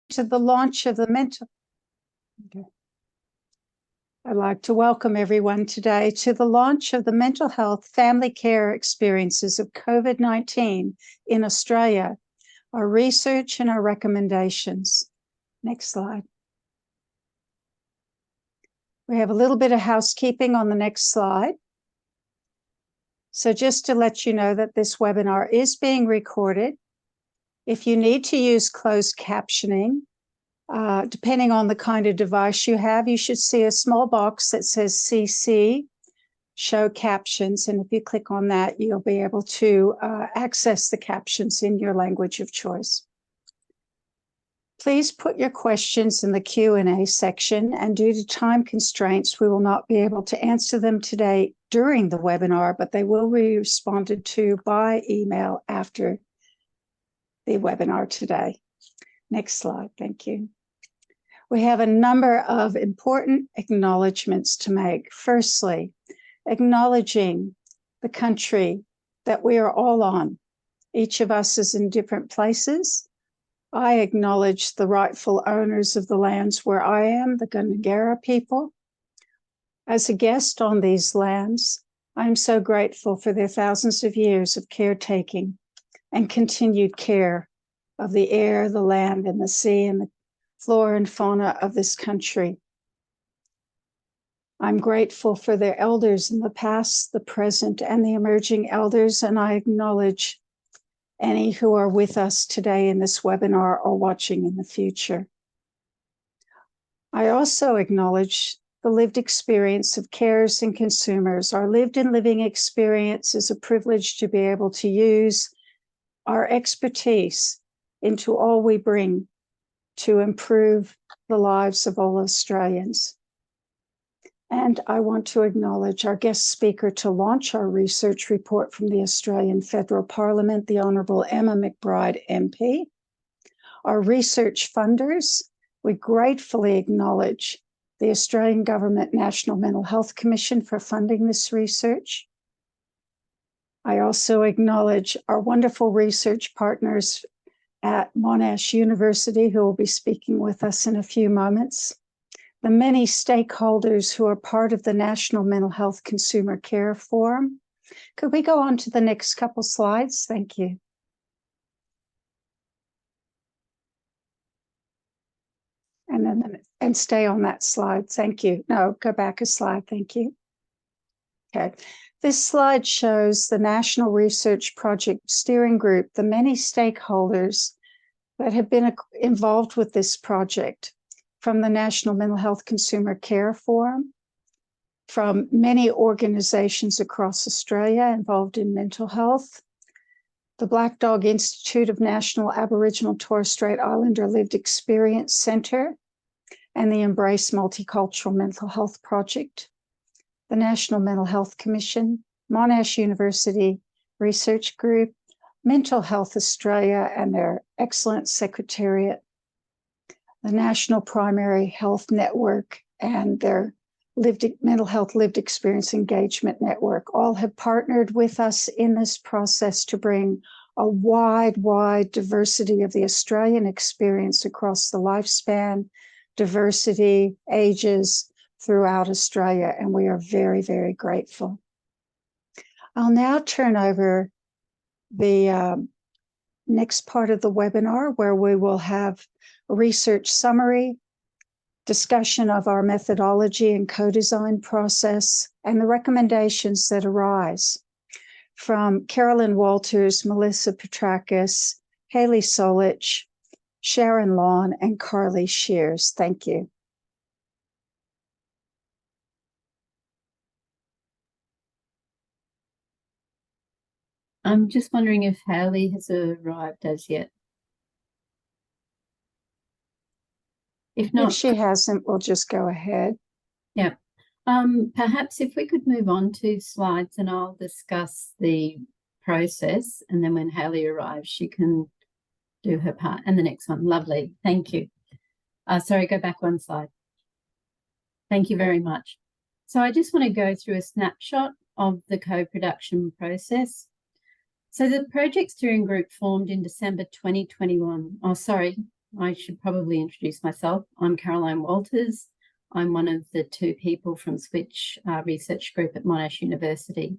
to the launch of the mental. Okay. I'd like to welcome everyone today to the launch of the mental health family care experiences of COVID-19 in Australia, our research and our recommendations. Next slide. We have a little bit of housekeeping on the next slide. So just to let you know that this webinar is being recorded. If you need to use closed captioning, depending on the kind of device you have, you should see a small box that says CC, show captions. And if you click on that, you'll be able to access the captions in your language of choice. Please put your questions in the Q&A section, and due to time constraints, we will not be able to answer them today during the webinar, but they will be responded to by email after the webinar today. Next slide, thank you. We have a number of important acknowledgements to make. Firstly, acknowledging the country that we are all on. Each of us is in different places. I acknowledge the rightful owners of the lands where I am, the Gundungara people. As a guest on these lands, I'm so grateful for their thousands of years of caretaking and continued care of the air, the land, and the sea, and the flora and fauna of this country. I'm grateful for their elders in the past, the present, and the emerging elders, and I acknowledge any who are with us today in this webinar or watching in the future. I also acknowledge the lived experience of carers and consumers. Our lived and living experience is a privilege to be able to use our expertise into all we bring to improve the lives of all Australians. And I want to acknowledge our guest speaker to launch our research report from the Australian Federal Parliament, the Honourable Emma McBride MP. Our research funders, we gratefully acknowledge the Australian Government National Mental Health Commission for funding this research. I also acknowledge our wonderful research partners at Monash University, who will be speaking with us in a few moments. The many stakeholders who are part of the National Mental Health Consumer Care Forum. Could we go on to the next couple slides? Thank you. And stay on that slide. Thank you. No, go back a slide. Thank you. Okay. This slide shows the National Research Project Steering Group, the many stakeholders that have been involved with this project, from the National Mental Health Consumer Care Forum, from many organizations across Australia involved in mental health, the Black Dog Institute of National Aboriginal Torres Strait Islander Lived Experience Centre, and the Embrace Multicultural Mental Health Project, the National Mental Health Commission, Monash University Research Group, Mental Health Australia and their excellent secretariat, the National Primary Health Network and their Mental Health Lived Experience Engagement Network all have partnered with us in this process to bring a wide diversity of the Australian experience across the lifespan, diversity, ages throughout Australia, and we are very grateful. I'll now turn over the next part of the webinar, where we will have a research summary, discussion of our methodology and co-design process, and the recommendations that arise from Carolyn Walters, Melissa Petrakis, Hayley Solich, Sharon Lawn, and Carly Shears. Thank you. I'm just wondering if Hayley has arrived as yet. If not, if she hasn't, we'll just go ahead. Yeah. Perhaps if we could move on to slides, and I'll discuss the process, and then when Hayley arrives, she can do her part. And the next one. Lovely. Thank you. Sorry, go back one slide. Thank you very much. So I just want to go through a snapshot of the co-production process. So the project steering group formed in December 2021. Oh, sorry, I should probably introduce myself. I'm Caroline Walters. I'm one of the two people from Switch Research Group at Monash University.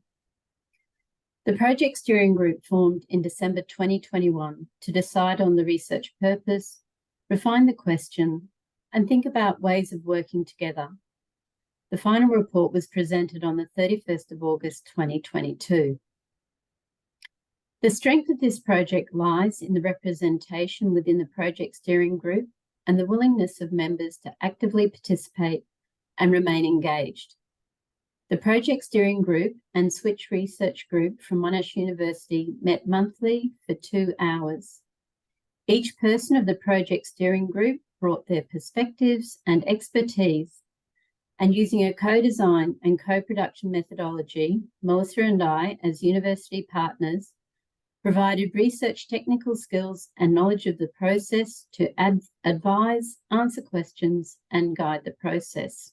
The project steering group formed in December 2021 to decide on the research purpose, refine the question, and think about ways of working together. The final report was presented on the 31st of August 2022. The strength of this project lies in the representation within the project steering group and the willingness of members to actively participate and remain engaged. The project steering group and Switch Research Group from Monash University met monthly for 2 hours. Each person of the project steering group brought their perspectives and expertise, and using a co-design and co-production methodology, Melissa and I, as university partners, provided research technical skills and knowledge of the process to advise, answer questions, and guide the process.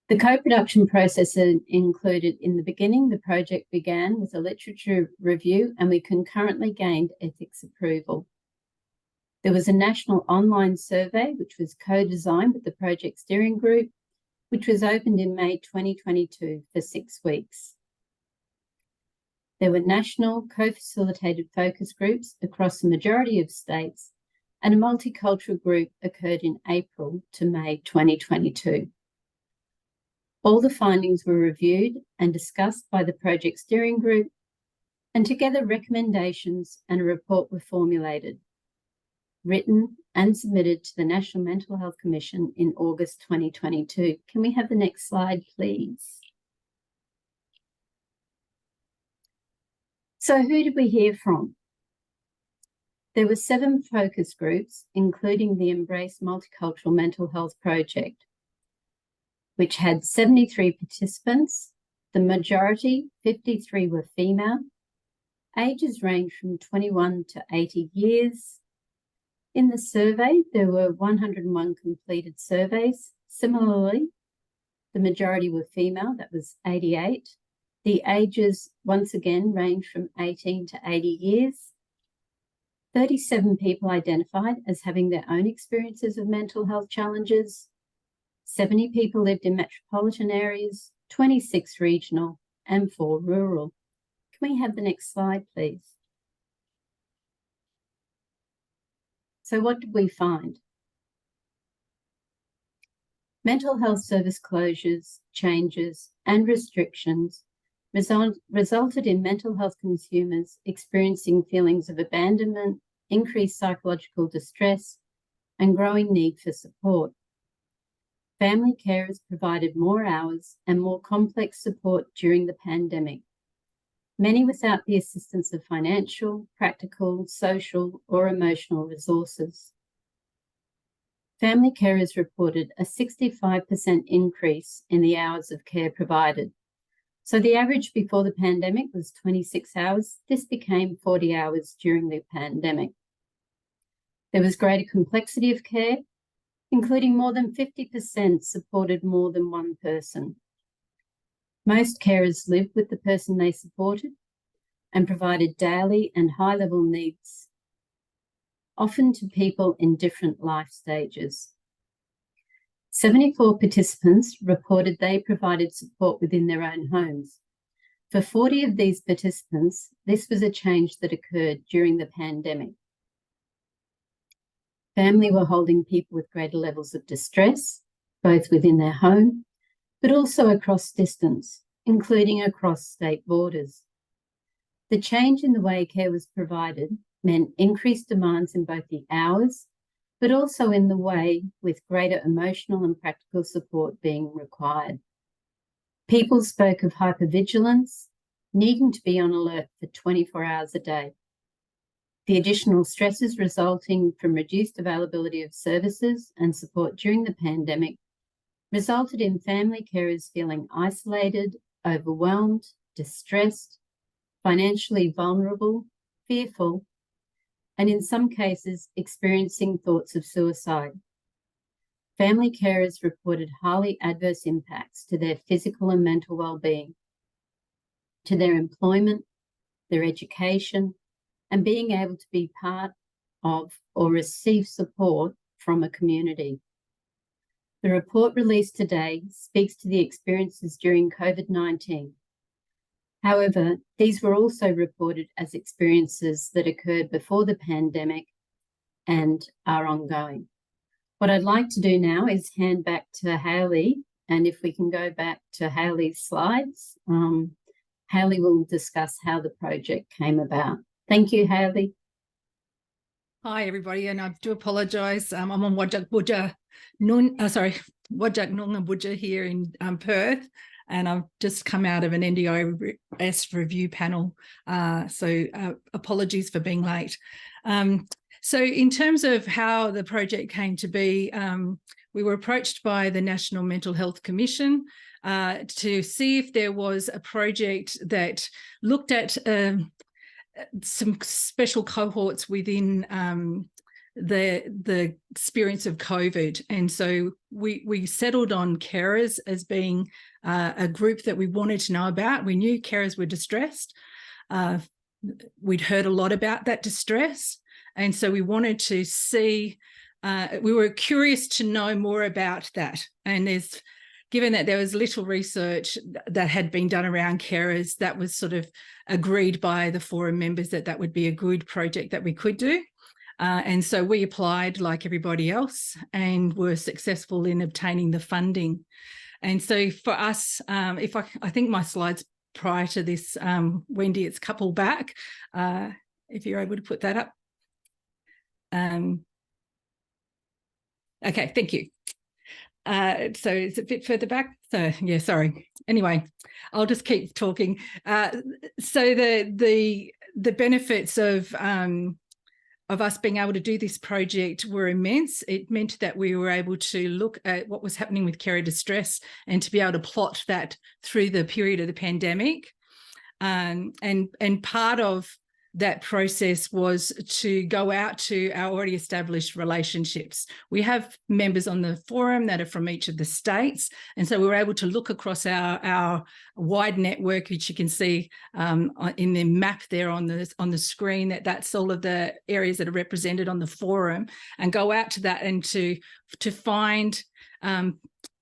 The co-production process included, in the beginning, the project began with a literature review, and we concurrently gained ethics approval. There was a national online survey, which was co-designed with the project steering group, which was opened in May 2022 for 6 weeks. There were national co-facilitated focus groups across the majority of states, and a multicultural group occurred in April to May 2022. All the findings were reviewed and discussed by the project steering group, and together recommendations and a report were formulated, written and submitted to the National Mental Health Commission in August 2022. Can we have the next slide, please? So who did we hear from? There were 7 focus groups, including the Embrace Multicultural Mental Health Project, which had 73 participants. The majority, 53, were female. Ages range from 21 to 80 years. In the survey, there were 101 completed surveys. Similarly, the majority were female, that was 88. The ages, once again, range from 18 to 80 years. 37 people identified as having their own experiences of mental health challenges. 70 people lived in metropolitan areas, 26 regional, and 4 rural. Can we have the next slide, please? So what did we find? Mental health service closures, changes, and restrictions resulted in mental health consumers experiencing feelings of abandonment, increased psychological distress, and growing need for support. Family carers provided more hours and more complex support during the pandemic, many without the assistance of financial, practical, social, or emotional resources. Family carers reported a 65% increase in the hours of care provided. So the average before the pandemic was 26 hours. This became 40 hours during the pandemic. There was greater complexity of care, including more than 50% supported more than one person. Most carers lived with the person they supported and provided daily and high-level needs, often to people in different life stages. 74 participants reported they provided support within their own homes. For 40 of these participants, this was a change that occurred during the pandemic. Family were holding people with greater levels of distress, both within their home, but also across distance, including across state borders. The change in the way care was provided meant increased demands in both the hours, but also in the way, with greater emotional and practical support being required. People spoke of hypervigilance, needing to be on alert for 24 hours a day. The additional stresses resulting from reduced availability of services and support during the pandemic resulted in family carers feeling isolated, overwhelmed, distressed, financially vulnerable, fearful, and in some cases experiencing thoughts of suicide. Family carers reported highly adverse impacts to their physical and mental well-being, to their employment, their education, and being able to be part of or receive support from a community. The report released today speaks to the experiences during COVID-19. However, these were also reported as experiences that occurred before the pandemic and are ongoing. What I'd like to do now is hand back to Hayley, and if we can go back to Hayley's slides, Hayley will discuss how the project came about. Thank you, Hayley. Hi, everybody, and I do apologise. I'm on Wajak Noongar Budja here in Perth, and I've just come out of an NDIS review panel, so apologies for being late. So in terms of how the project came to be, we were approached by the National Mental Health Commission to see if there was a project that looked at some special cohorts within the experience of COVID. And so we settled on carers as being a group that we wanted to know about. We knew carers were distressed. We'd heard a lot about that distress. And so we wanted to see, we were curious to know more about that. And given that there was little research that had been done around carers, that was sort of agreed by the forum members that would be a good project that we could do. And so we applied like everybody else and were successful in obtaining the funding. And so for us, I think my slides prior to this, Wendy, it's a couple back, if you're able to put that up. Okay, thank you. So it's a bit further back. So yeah, sorry. Anyway, I'll just keep talking. So the benefits of us being able to do this project were immense. It meant that we were able to look at what was happening with carer distress and to be able to plot that through the period of the pandemic. And part of that process was to go out to our already established relationships. We have members on the forum that are from each of the states. And so we were able to look across our wide network, which you can see in the map there on the screen, that's all of the areas that are represented on the forum, and go out to that and to find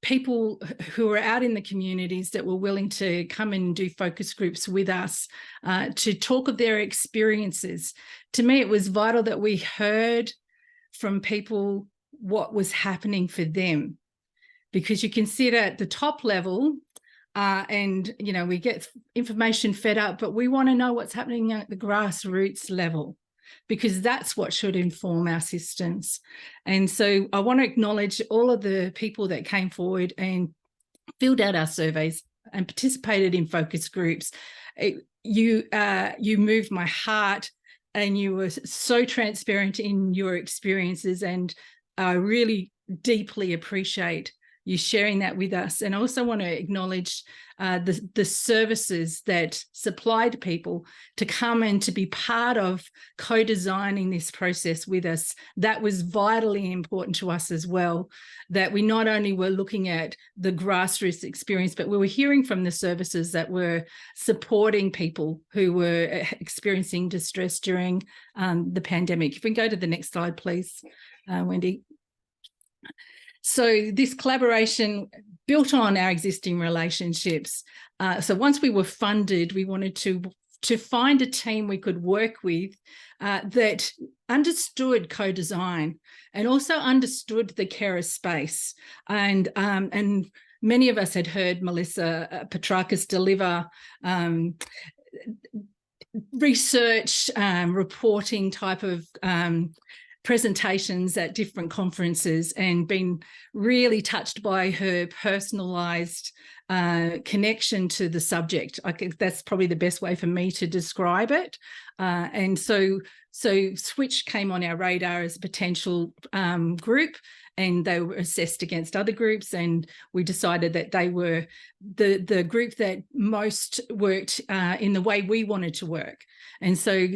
people who are out in the communities that were willing to come and do focus groups with us to talk of their experiences. To me, it was vital that we heard from people what was happening for them, because you can see it at the top level and, you know, we get information fed up, but we want to know what's happening at the grassroots level, because that's what should inform our systems. And so I want to acknowledge all of the people that came forward and filled out our surveys and participated in focus groups. You moved my heart, and you were so transparent in your experiences, and I really deeply appreciate you sharing that with us. And I also want to acknowledge the services that supplied people to come and to be part of co-designing this process with us. That was vitally important to us as well, that we not only were looking at the grassroots experience, but we were hearing from the services that were supporting people who were experiencing distress during the pandemic. If we can go to the next slide, please, Wendy. So this collaboration built on our existing relationships. So once we were funded, we wanted to find a team we could work with that understood co-design and also understood the carer space. And many of us had heard Melissa Petrakis deliver research, reporting type of presentations at different conferences, and been really touched by her personalised connection to the subject. I think that's probably the best way for me to describe it. And so Switch came on our radar as a potential group, and they were assessed against other groups, and we decided that they were the group that most worked in the way we wanted to work. And so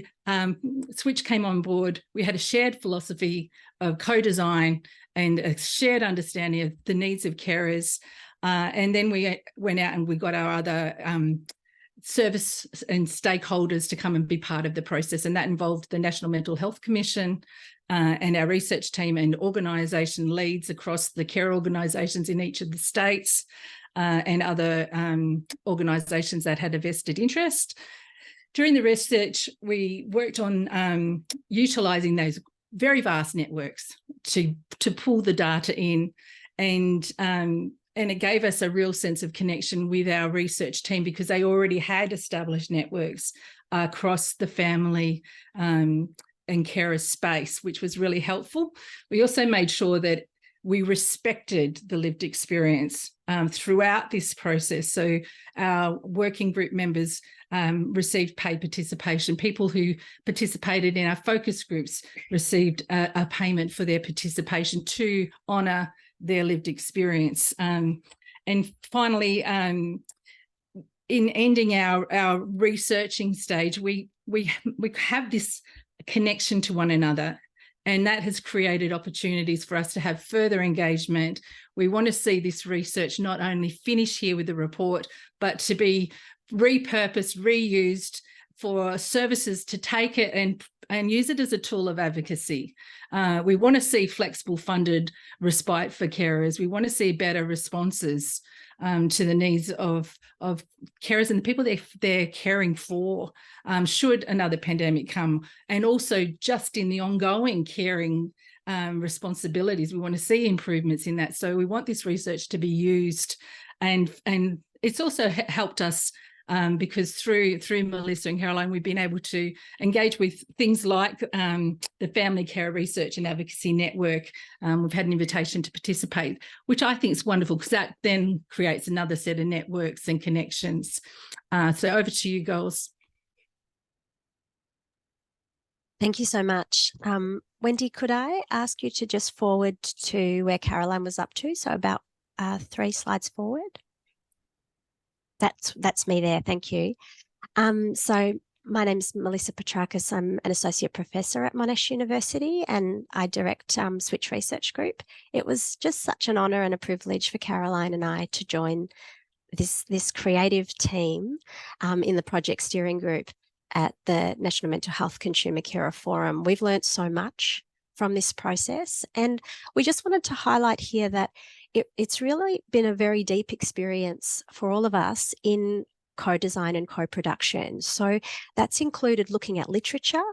Switch came on board. We had a shared philosophy of co-design and a shared understanding of the needs of carers. And then we went out and we got our other service and stakeholders to come and be part of the process. And that involved the National Mental Health Commission, and our research team and organisation leads across the care organisations in each of the states and other organisations that had a vested interest. During the research, we worked on utilising those very vast networks to pull the data in, and it gave us a real sense of connection with our research team because they already had established networks across the family and carer space, which was really helpful. We also made sure that we respected the lived experience throughout this process. So our working group members received paid participation. People who participated in our focus groups received a payment for their participation to honour their lived experience. And finally, in ending our researching stage, we have this connection to one another, and that has created opportunities for us to have further engagement. We want to see this research not only finish here with the report, but to be repurposed, reused for services to take it and use it as a tool of advocacy. We want to see flexible funded respite for carers. We want to see better responses to the needs of carers and the people they're caring for should another pandemic come, and also just in the ongoing caring responsibilities. We want to see improvements in that. So we want this research to be used, and it's also helped us because through Melissa and Caroline, we've been able to engage with things like the Family Care Research and Advocacy Network. We've had an invitation to participate, which I think is wonderful because that then creates another set of networks and connections. So over to you, girls. Thank you so much. Wendy, could I ask you to just forward to where Caroline was up to? So about 3 slides forward. That's me there. Thank you. So my name's Melissa Petrakis. I'm an associate professor at Monash University, and I direct Switch Research Group. It was just such an honour and a privilege for Caroline and I to join this creative team in the project steering group at the National Mental Health Consumer Carer Forum. We've learnt so much from this process, and we just wanted to highlight here that it's really been a very deep experience for all of us in co-design and co-production. So that's included looking at literature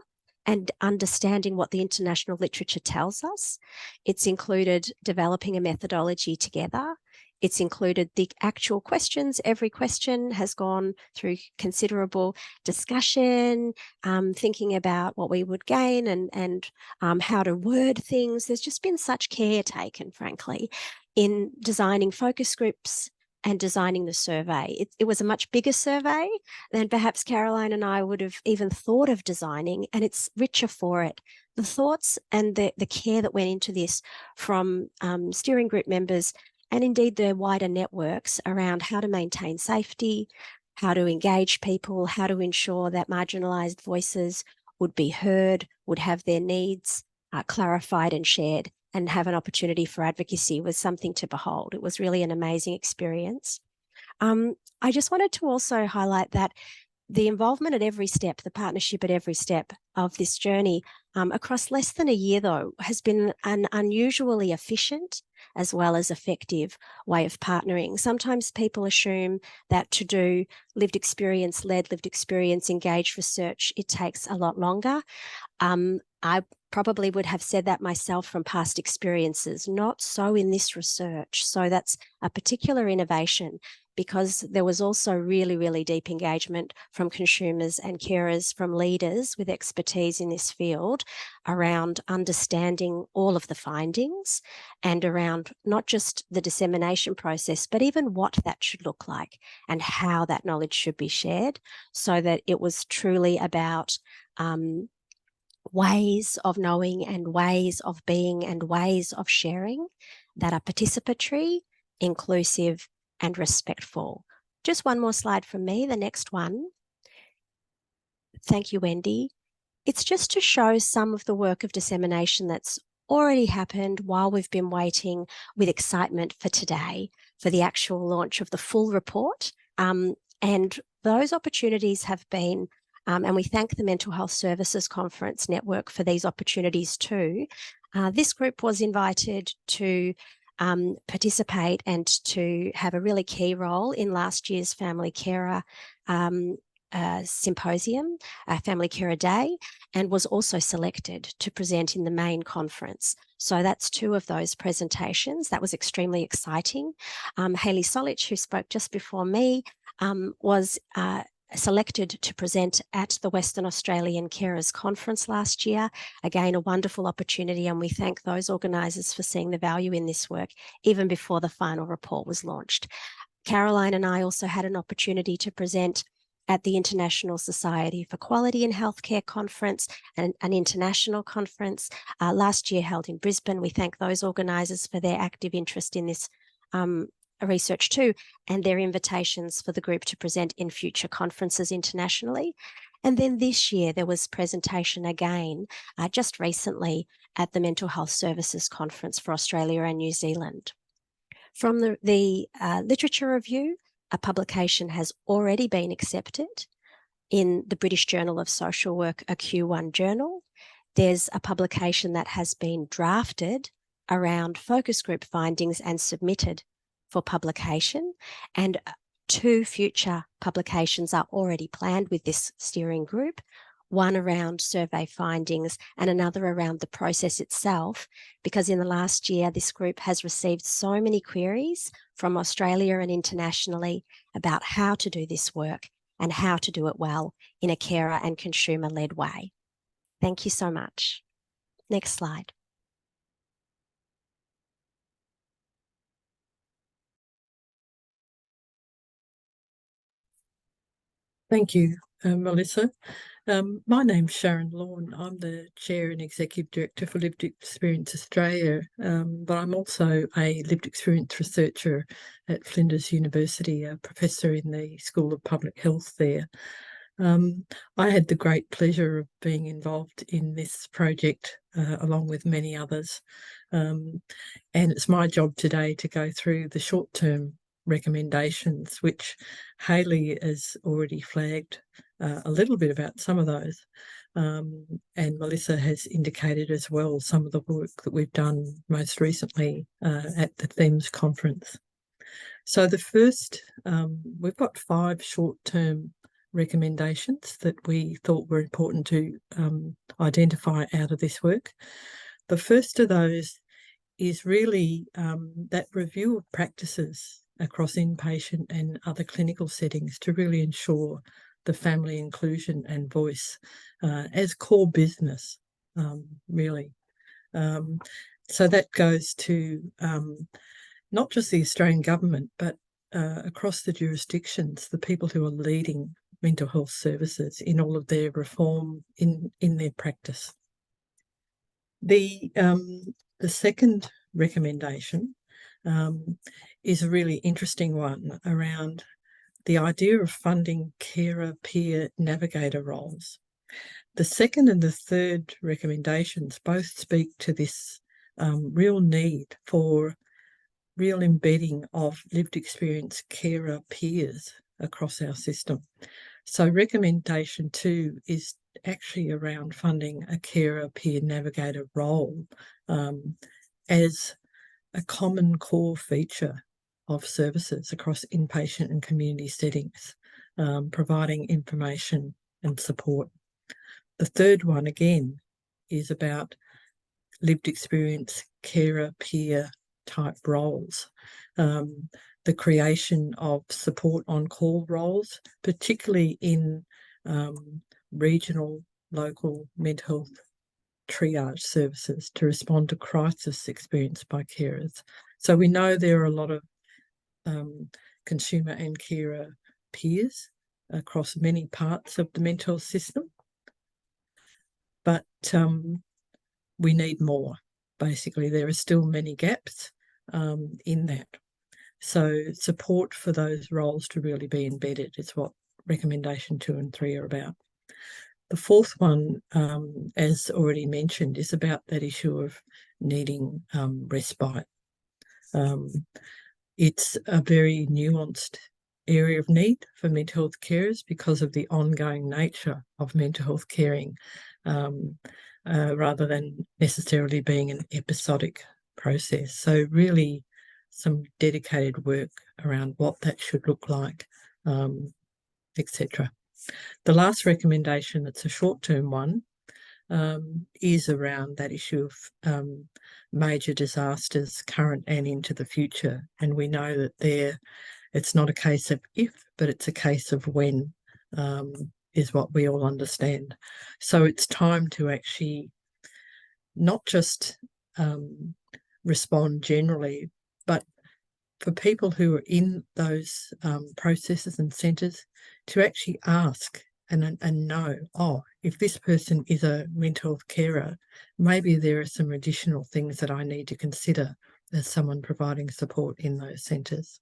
and understanding what the international literature tells us. It's included developing a methodology together. It's included the actual questions. Every question has gone through considerable discussion, thinking about what we would gain and how to word things. There's just been such care taken, frankly, in designing focus groups and designing the survey. It was a much bigger survey than perhaps Caroline and I would have even thought of designing, and it's richer for it. The thoughts and the care that went into this from steering group members and indeed the wider networks around how to maintain safety, how to engage people, how to ensure that marginalised voices would be heard, would have their needs clarified and shared, and have an opportunity for advocacy was something to behold. It was really an amazing experience. I just wanted to also highlight that the involvement at every step, the partnership at every step of this journey across less than a year, though, has been an unusually efficient as well as effective way of partnering. Sometimes people assume that to do lived experience-led, lived experience engaged research, it takes a lot longer. I probably would have said that myself from past experiences, not so in this research. So that's a particular innovation, because there was also really, really deep engagement from consumers and carers, from leaders with expertise in this field around understanding all of the findings and around not just the dissemination process, but even what that should look like and how that knowledge should be shared, so that it was truly about ways of knowing and ways of being and ways of sharing that are participatory, inclusive, and respectful. Just one more slide from me, the next one. Thank you, Wendy. It's just to show some of the work of dissemination that's already happened while we've been waiting with excitement for today, for the actual launch of the full report. And those opportunities have been And we thank the Mental Health Services Conference Network for these opportunities too. This group was invited to participate and to have a really key role in last year's Family Carer Symposium, Family Carer Day, and was also selected to present in the main conference. So that's 2 of those presentations. That was extremely exciting. Hayley Solich, who spoke just before me, was selected to present at the Western Australian Carers Conference last year. Again, a wonderful opportunity, and we thank those organisers for seeing the value in this work even before the final report was launched. Caroline and I also had an opportunity to present at the International Society for Quality in Healthcare Conference, an international conference last year held in Brisbane. We thank those organisers for their active interest in this research too, and their invitations for the group to present in future conferences internationally. And then this year there was presentation again, just recently at the Mental Health Services Conference for Australia and New Zealand. From the literature review, a publication has already been accepted in the British Journal of Social Work, a Q1 journal. There's a publication that has been drafted around focus group findings and submitted for publication, and 2 future publications are already planned with this steering group, one around survey findings and another around the process itself, because in the last year this group has received so many queries from Australia and internationally about how to do this work and how to do it well in a carer and consumer-led way. Thank you so much. Next slide. Thank you, Melissa. My name's Sharon Lawn. I'm the Chair and Executive Director for Lived Experience Australia, but I'm also a lived experience researcher at Flinders University, a professor in the School of Public Health there. I had the great pleasure of being involved in this project along with many others, and it's my job today to go through the short-term recommendations, which Hayley has already flagged a little bit about some of those, and Melissa has indicated as well some of the work that we've done most recently at the THEMS conference. So the first, we've got 5 short-term recommendations that we thought were important to identify out of this work. The first of those is really that review of practices across inpatient and other clinical settings to really ensure the family inclusion and voice as core business, really. So that goes to not just the Australian government, but across the jurisdictions, the people who are leading mental health services in all of their reform in their practice. The second recommendation is a really interesting one around the idea of funding carer peer navigator roles. The second and the third recommendations both speak to this real need for real embedding of lived experience carer peers across our system. So recommendation 2 is actually around funding a carer peer navigator role as a common core feature of services across inpatient and community settings, providing information and support. The third one, again, is about lived experience carer peer type roles, the creation of support on call roles, particularly in regional, local mental health triage services to respond to crisis experienced by carers. So we know there are a lot of consumer and carer peers across many parts of the mental health system, but we need more. Basically, there are still many gaps in that. So support for those roles to really be embedded is what recommendation 2 and 3 are about. The fourth one, as already mentioned, is about that issue of needing respite. It's a very nuanced area of need for mental health carers because of the ongoing nature of mental health caring, rather than necessarily being an episodic process. So really some dedicated work around what that should look like, etc. The last recommendation, that's a short-term one, is around that issue of major disasters, current and into the future. And we know that it's not a case of if, but it's a case of when, is what we all understand. So it's time to actually not just respond generally, but for people who are in those processes and centres to actually ask and know, oh, if this person is a mental health carer, maybe there are some additional things that I need to consider as someone providing support in those centres.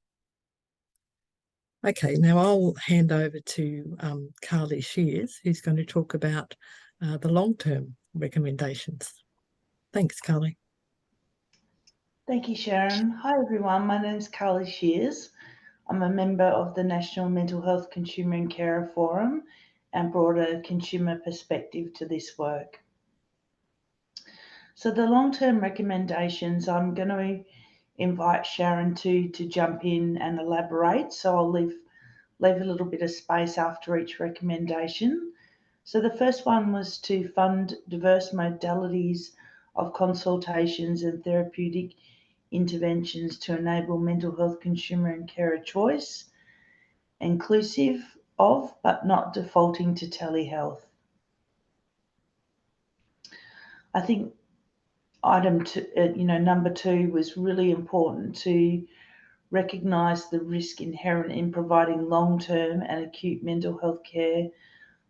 Okay, now I'll hand over to Carly Shears, who's going to talk about the long-term recommendations. Thanks, Carly. Thank you, Sharon. Hi, everyone. My name is Carly Shears. I'm a member of the National Mental Health Consumer and Carer Forum and brought a consumer perspective to this work. So the long-term recommendations, I'm going to invite Sharon to jump in and elaborate. So I'll leave a little bit of space after each recommendation. So the first one was to fund diverse modalities of consultations and therapeutic interventions to enable mental health consumer and carer choice, inclusive of but not defaulting to telehealth. I think number 2 was really important, to recognise the risk inherent in providing long-term and acute mental health care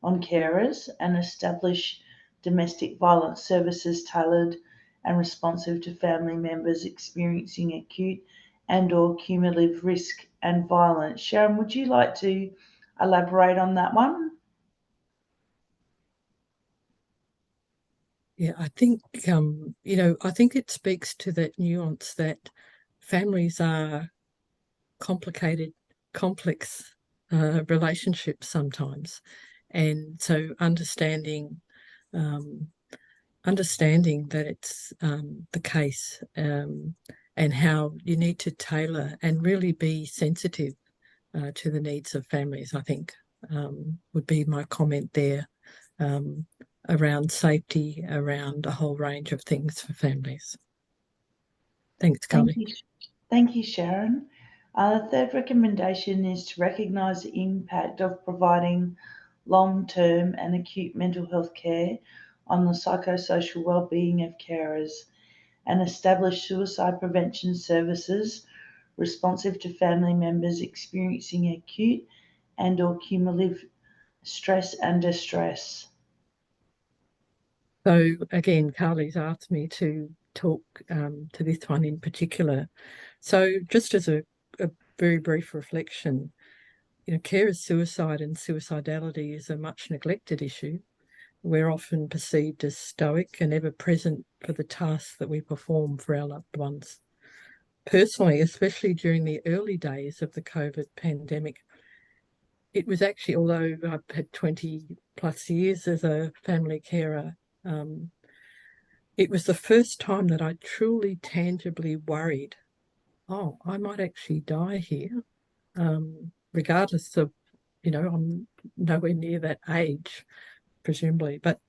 on carers and establish domestic violence services tailored and responsive to family members experiencing acute and/or cumulative risk and violence. Sharon, would you like to elaborate on that one? Yeah, I think, I think it speaks to that nuance that families are complicated, complex relationships sometimes. And so understanding that it's the case, and how you need to tailor and really be sensitive to the needs of families, I think, would be my comment there, around safety, around a whole range of things for families. Thanks, Carly. Thank you, Sharon. The third recommendation is to recognise the impact of providing long-term and acute mental health care on the psychosocial wellbeing of carers and establish suicide prevention services responsive to family members experiencing acute and/or cumulative stress and distress. So again, Carly's asked me to talk to this one in particular. So just as a very brief reflection, carers' suicide and suicidality is a much neglected issue. We're often perceived as stoic and ever present for the tasks that we perform for our loved ones. Personally, especially during the early days of the COVID pandemic, it was actually, although I've had 20 plus years as a family carer, it was the first time that I truly tangibly worried, oh, I might actually die here, regardless of, I'm nowhere near that age, presumably, but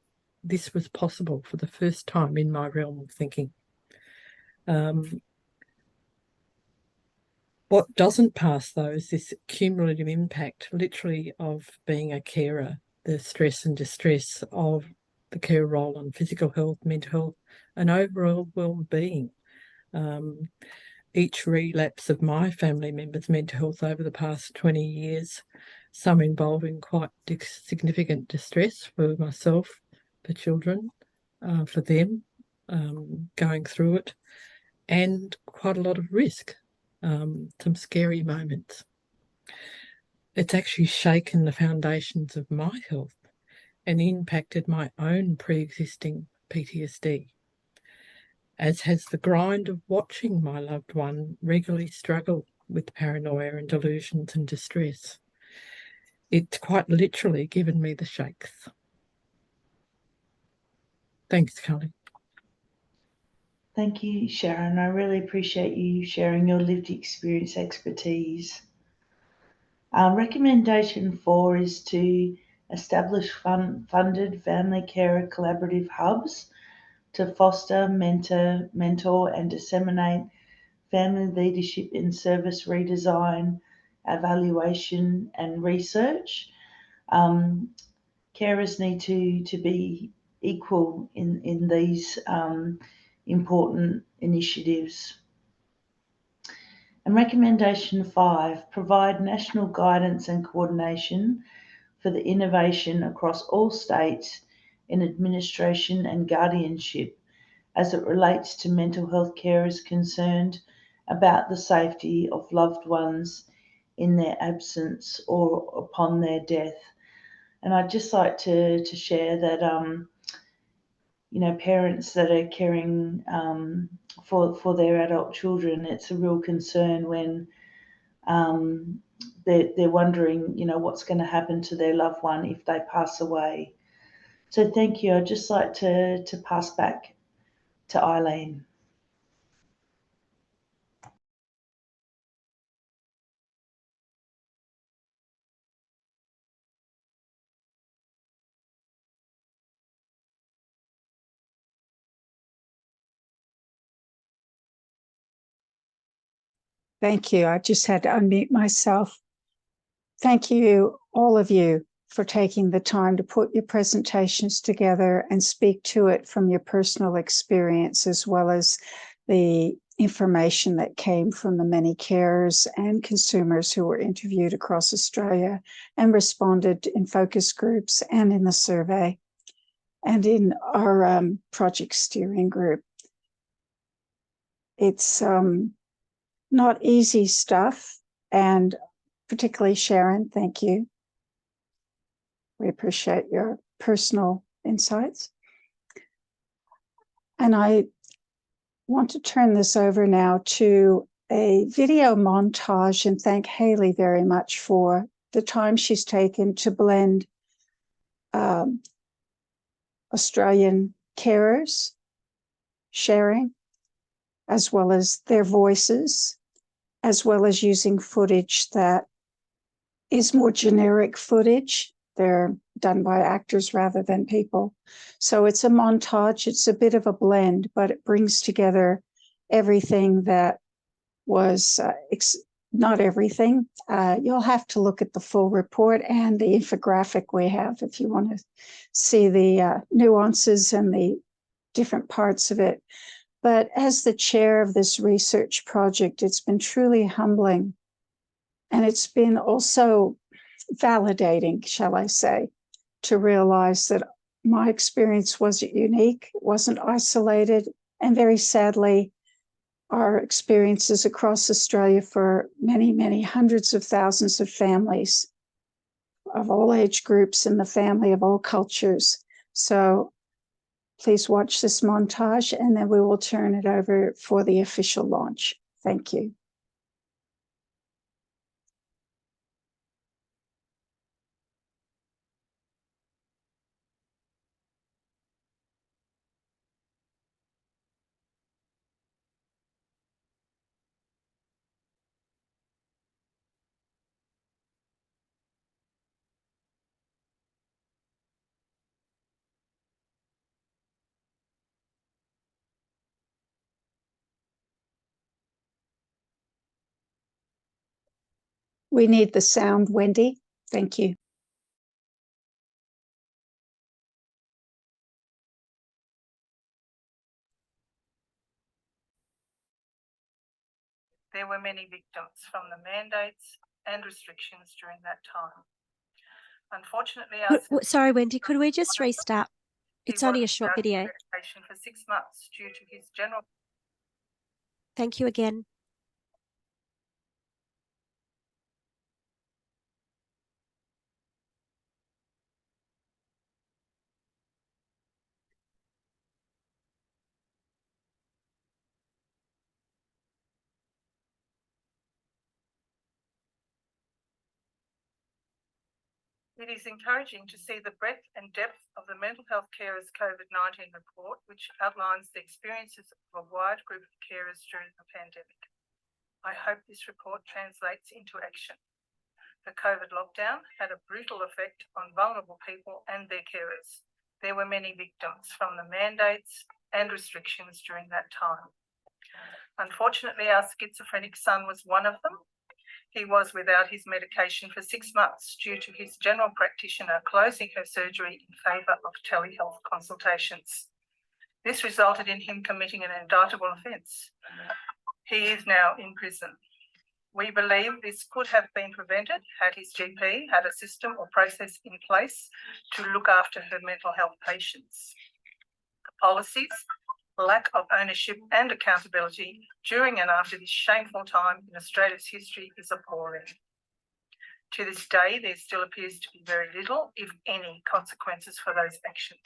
this was possible for the first time in my realm of thinking. What doesn't pass, though, is this cumulative impact, literally, of being a carer, the stress and distress of the care role on physical health, mental health, and overall well-being. Each relapse of my family members' mental health over the past 20 years, some involving quite significant distress for myself, for children, for them, going through it, and quite a lot of risk, some scary moments. It's actually shaken the foundations of my health and impacted my own pre-existing PTSD, as has the grind of watching my loved one regularly struggle with paranoia and delusions and distress. It's quite literally given me the shakes. Thanks, Kelly. Thank you, Sharon. I really appreciate you sharing your lived experience expertise. Recommendation 4 is to establish funded family carer collaborative hubs to foster, mentor and disseminate family leadership in service redesign, evaluation and research. Carers need to be equal in these important initiatives. And recommendation 5, provide national guidance and coordination for the innovation across all states in administration and guardianship as it relates to mental health carers concerned about the safety of loved ones in their absence or upon their death. And I'd just like to share that parents that are caring for their adult children, it's a real concern when they're wondering, what's going to happen to their loved one if they pass away. So thank you. I'd just like to pass back to Eileen. Thank you. I just had to unmute myself. Thank you, all of you, for taking the time to put your presentations together and speak to it from your personal experience, as well as the information that came from the many carers and consumers who were interviewed across Australia and responded in focus groups and in the survey and in our project steering group. It's not easy stuff, and particularly Sharon, thank you. We appreciate your personal insights. And I want to turn this over now to a video montage and thank Hayley very much for the time she's taken to blend Australian carers sharing, as well as their voices, as well as using footage that is more generic footage. They're done by actors rather than people. So it's a montage, it's a bit of a blend, but it brings together everything that was, not everything. You'll have to look at the full report and the infographic we have if you want to see the nuances and the different parts of it. But as the chair of this research project, it's been truly humbling. And it's been also validating, shall I say, to realize that my experience wasn't unique, it wasn't isolated, and very sadly, our experiences across Australia for many, many hundreds of thousands of families of all age groups in the family of all cultures. So please watch this montage and then we will turn it over for the official launch. Thank you. We need the sound, Wendy. Thank you. There were many victims from the mandates and restrictions during that time. Unfortunately, sorry, Wendy, could we just restart? It's only a short video. For 6 months due to his general. Thank you again. It is encouraging to see the breadth and depth of the Mental Health Carers COVID-19 report, which outlines the experiences of a wide group of carers during the pandemic. I hope this report translates into action. The COVID lockdown had a brutal effect on vulnerable people and their carers. There were many victims from the mandates and restrictions during that time. Unfortunately, our schizophrenic son was one of them. He was without his medication for 6 months due to his general practitioner closing her surgery in favour of telehealth consultations. This resulted in him committing an indictable offence. He is now in prison. We believe this could have been prevented had his GP had a system or process in place to look after her mental health patients. The policies, lack of ownership and accountability during and after this shameful time in Australia's history is appalling. To this day, there still appears to be very little, if any, consequences for those actions.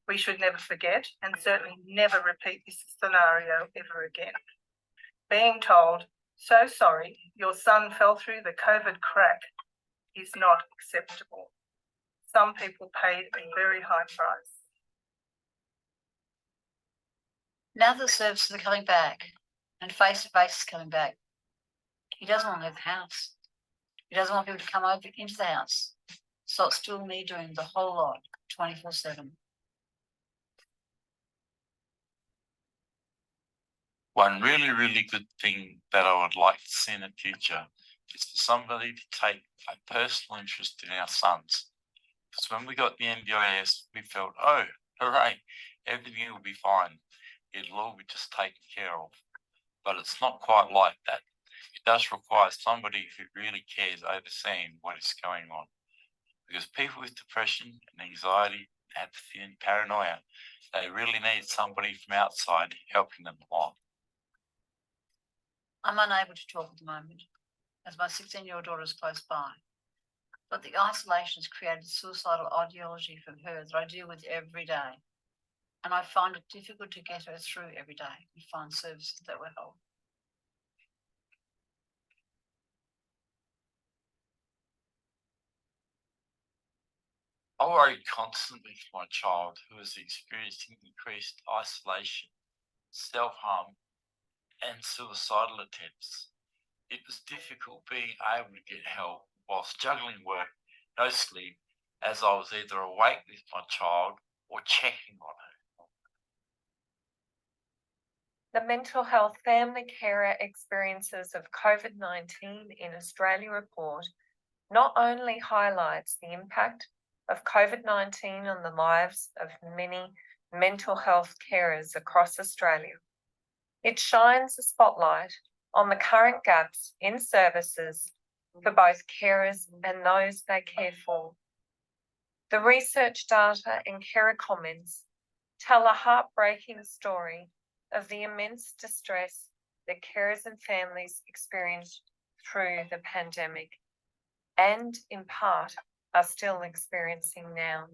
We should never forget and certainly never repeat this scenario ever again. Being told, "So sorry, your son fell through the COVID crack," is not acceptable. Some people paid a very high price. Now the services are coming back and face-to-face is coming back. He doesn't want to leave the house. He doesn't want people to come over into the house. So it's still me doing the whole lot, 24/7. One really good thing that I would like to see in the future is for somebody to take a personal interest in our sons. Because when we got the NDIS, we felt, oh, hooray, everything will be fine. It'll all be just taken care of. But it's not quite like that. It does require somebody who really cares overseeing what is going on. Because people with depression and anxiety, apathy and paranoia, they really need somebody from outside helping them along. I'm unable to talk at the moment, as my 16-year-old daughter is close by. But the isolation has created suicidal ideology for her that I deal with every day. And I find it difficult to get her through every day and find services that will help. I worry constantly for my child who is experiencing increased isolation, self-harm, and suicidal attempts. It was difficult being able to get help whilst juggling work, no sleep, as I was either awake with my child or checking on her. The Mental Health Family Carer Experiences of COVID-19 in Australia report not only highlights the impact of COVID-19 on the lives of many mental health carers across Australia, it shines a spotlight on the current gaps in services for both carers and those they care for. The research data and carer comments tell a heartbreaking story of the immense distress that carers and families experienced through the pandemic and, in part, are still experiencing now.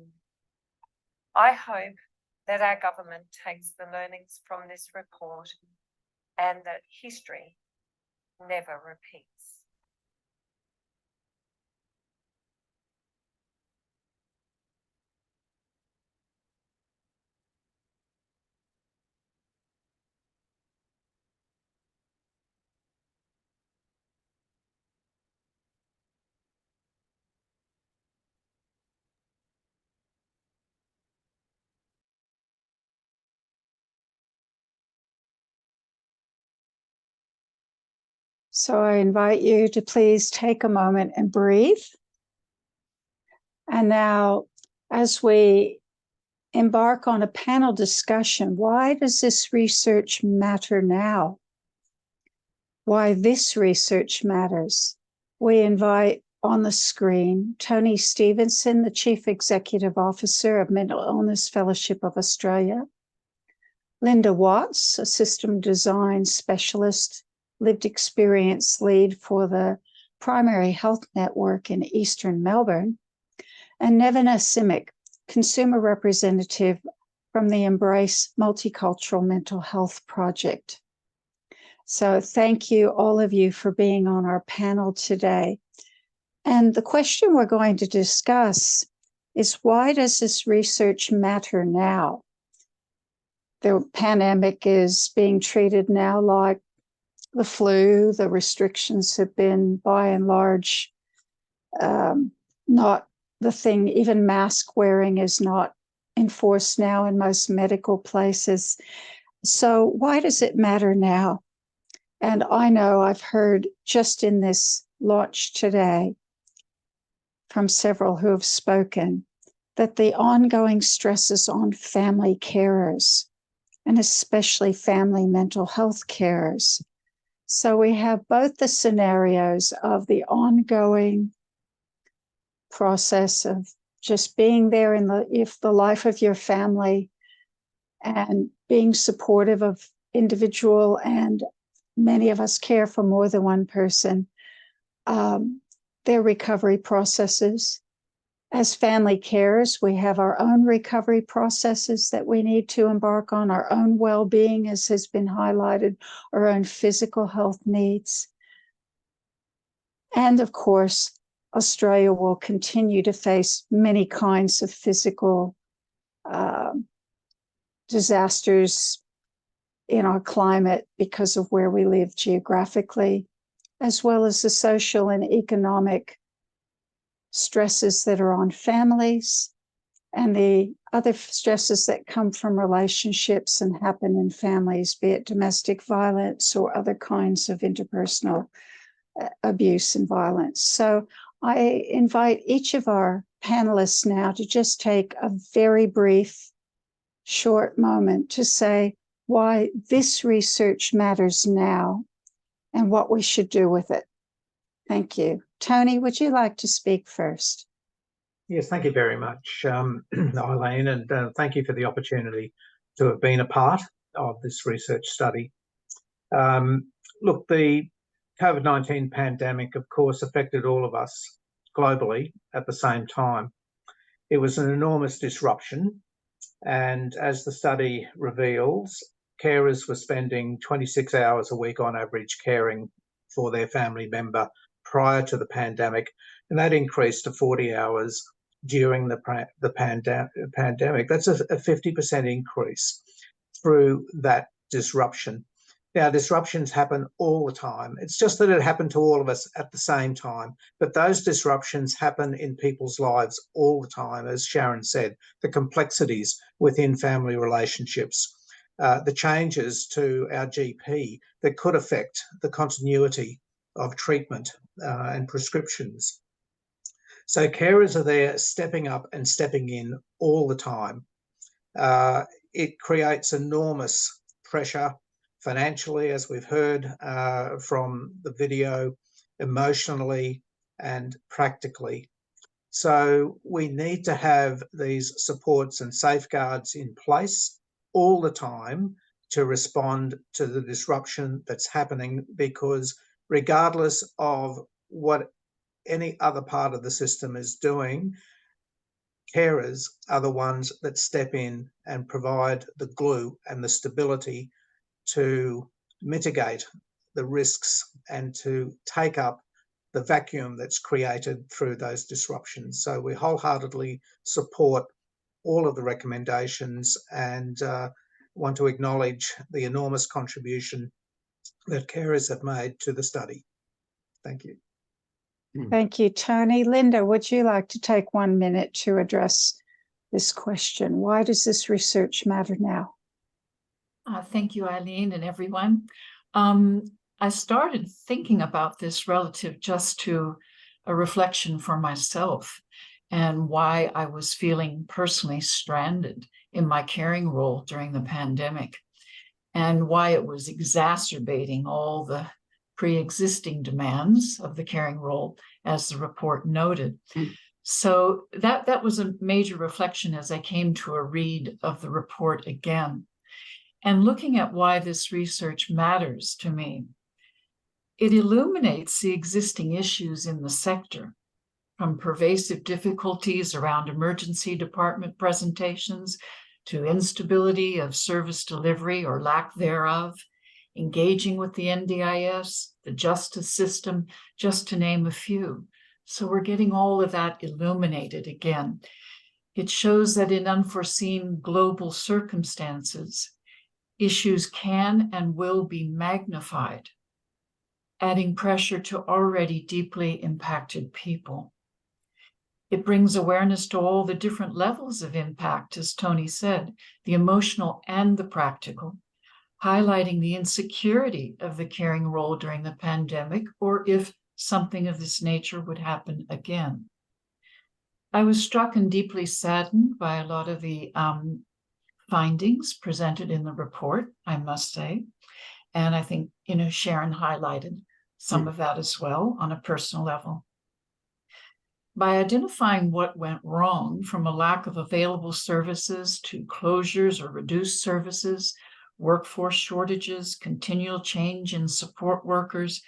I hope that our government takes the learnings from this report and that history never repeats. So I invite you to please take a moment and breathe. And now, as we embark on a panel discussion, why does this research matter now? Why this research matters? We invite on the screen Tony Stevenson, the Chief Executive Officer of Mental Illness Fellowship of Australia, Linda Watts, a system design specialist, lived experience lead for the Primary Health Network in Eastern Melbourne, and Nevena Simic, consumer representative from the Embrace Multicultural Mental Health Project. So thank you, all of you, for being on our panel today. And the question we're going to discuss is, why does this research matter now? The pandemic is being treated now like the flu. The restrictions have been, by and large, not the thing. Even mask wearing is not enforced now in most medical places. So why does it matter now? And I know I've heard just in this launch today from several who have spoken that the ongoing stresses on family carers, and especially family mental health carers. So we have both the scenarios of the ongoing process of just being there in the life of your family and being supportive of individual, and many of us care for more than one person, their recovery processes. As family carers, we have our own recovery processes that we need to embark on, our own well-being, as has been highlighted, our own physical health needs. And of course, Australia will continue to face many kinds of physical disasters in our climate because of where we live geographically, as well as the social and economic stresses that are on families and the other stresses that come from relationships and happen in families, be it domestic violence or other kinds of interpersonal abuse and violence. So I invite each of our panelists now to just take a very brief, short moment to say why this research matters now and what we should do with it. Thank you. Tony, would you like to speak first? Yes, thank you very much, Eileen, and thank you for the opportunity to have been a part of this research study. Look, the COVID-19 pandemic, of course, affected all of us globally at the same time. It was an enormous disruption, and as the study reveals, carers were spending 26 hours a week on average caring for their family member prior to the pandemic, and that increased to 40 hours during the pandemic. That's a 50% increase through that disruption. Now, disruptions happen all the time. It's just that it happened to all of us at the same time. But those disruptions happen in people's lives all the time, as Sharon said, the complexities within family relationships, the changes to our GP that could affect the continuity of treatment and prescriptions. So carers are there stepping up and stepping in all the time. It creates enormous pressure financially, as we've heard from the video, emotionally and practically. So we need to have these supports and safeguards in place all the time to respond to the disruption that's happening, because regardless of what any other part of the system is doing, carers are the ones that step in and provide the glue and the stability to mitigate the risks and to take up the vacuum that's created through those disruptions. So we wholeheartedly support all of the recommendations and want to acknowledge the enormous contribution that carers have made to the study. Thank you. Thank you, Tony. Linda, would you like to take 1 minute to address this question? Why does this research matter now? Thank you, Eileen, and everyone. I started thinking about this relative just to a reflection for myself and why I was feeling personally stranded in my caring role during the pandemic, and why it was exacerbating all the pre-existing demands of the caring role, as the report noted. So that was a major reflection as I came to a read of the report again. And looking at why this research matters to me, it illuminates the existing issues in the sector, from pervasive difficulties around emergency department presentations to instability of service delivery or lack thereof, engaging with the NDIS, the justice system, just to name a few. So we're getting all of that illuminated again. It shows that in unforeseen global circumstances, issues can and will be magnified, adding pressure to already deeply impacted people. It brings awareness to all the different levels of impact, as Tony said, the emotional and the practical, highlighting the insecurity of the caring role during the pandemic, or if something of this nature would happen again. I was struck and deeply saddened by a lot of the findings presented in the report, I must say. And I think, Sharon highlighted some of that as well on a personal level. By identifying what went wrong, from a lack of available services to closures or reduced services, workforce shortages, continual change in support workers,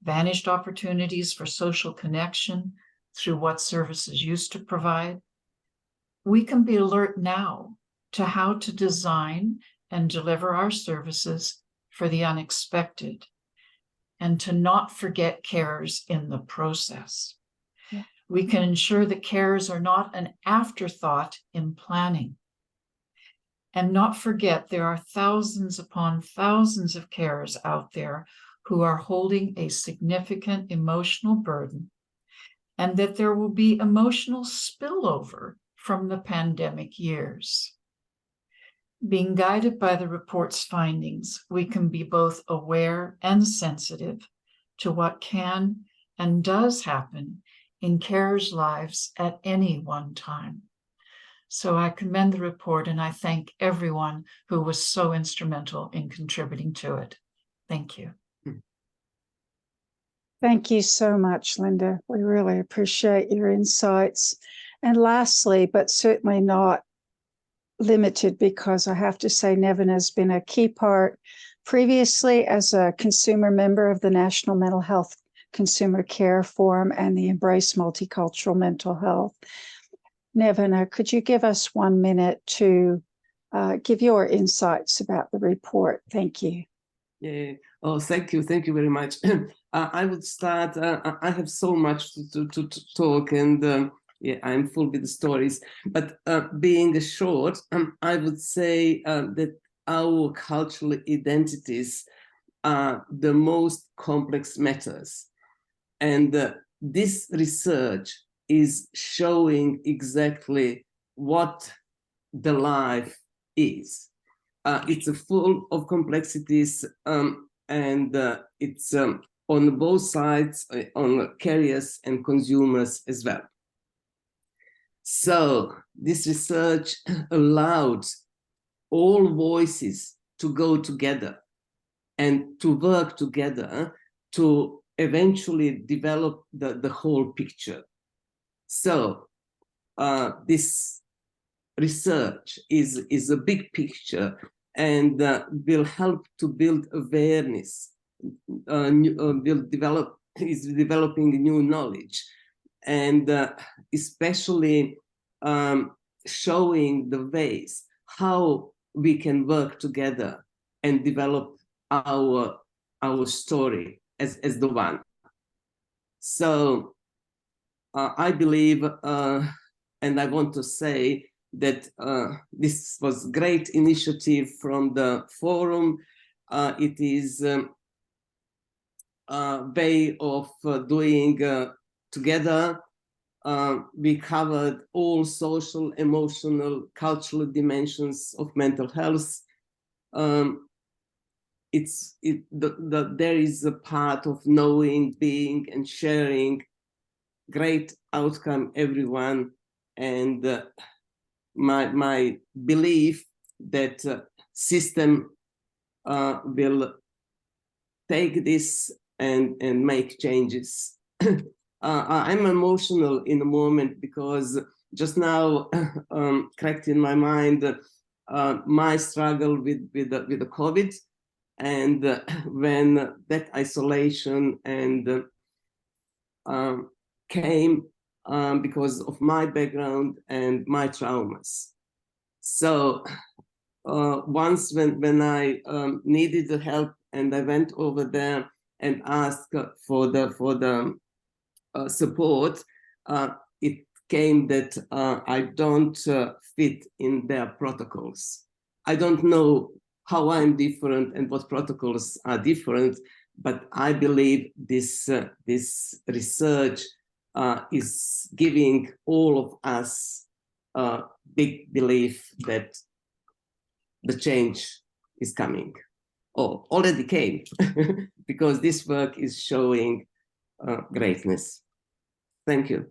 vanished opportunities for social connection through what services used to provide, we can be alert now to how to design and deliver our services for the unexpected, and to not forget carers in the process. Yeah. We can ensure that carers are not an afterthought in planning, and not forget there are thousands upon thousands of carers out there who are holding a significant emotional burden, and that there will be emotional spillover from the pandemic years. Being guided by the report's findings, we can be both aware and sensitive to what can and does happen in carers' lives at any one time. So I commend the report, and I thank everyone who was so instrumental in contributing to it. Thank you. Thank you so much, Linda. We really appreciate your insights. And lastly, but certainly not limited, because I have to say Nevin has been a key part previously as a consumer member of the National Mental Health Consumer Care Forum and the Embrace Multicultural Mental Health. Nevin, could you give us 1 minute to give your insights about the report? Thank you. Yeah. Oh, thank you. Thank you very much. I would start. I have so much to talk, and yeah, I'm full with the stories. But being short, I would say that our cultural identities are the most complex matters. And this research is showing exactly what the life is. It's full of complexities, and it's on both sides, on carriers and consumers as well. So this research allowed all voices to go together and to work together to eventually develop the whole picture. So this research is a big picture, and will help to build awareness, is developing new knowledge, and especially showing the ways how we can work together and develop our story as the one. So I believe, and I want to say that this was great initiative from the forum. It is a way of doing together. We covered all social, emotional, cultural dimensions of mental health. There is a part of knowing, being, and sharing. Great outcome, everyone. And my belief that system will take this and make changes. I'm emotional in a moment because just now cracked in my mind my struggle with the COVID, and when that isolation and came because of my background and my traumas. So once when I needed the help, and I went over there and asked for the support, it came that I don't fit in their protocols. I don't know how I'm different and what protocols are different, but I believe this research is giving all of us a big belief that the change is coming, or already came, because this work is showing greatness. Thank you.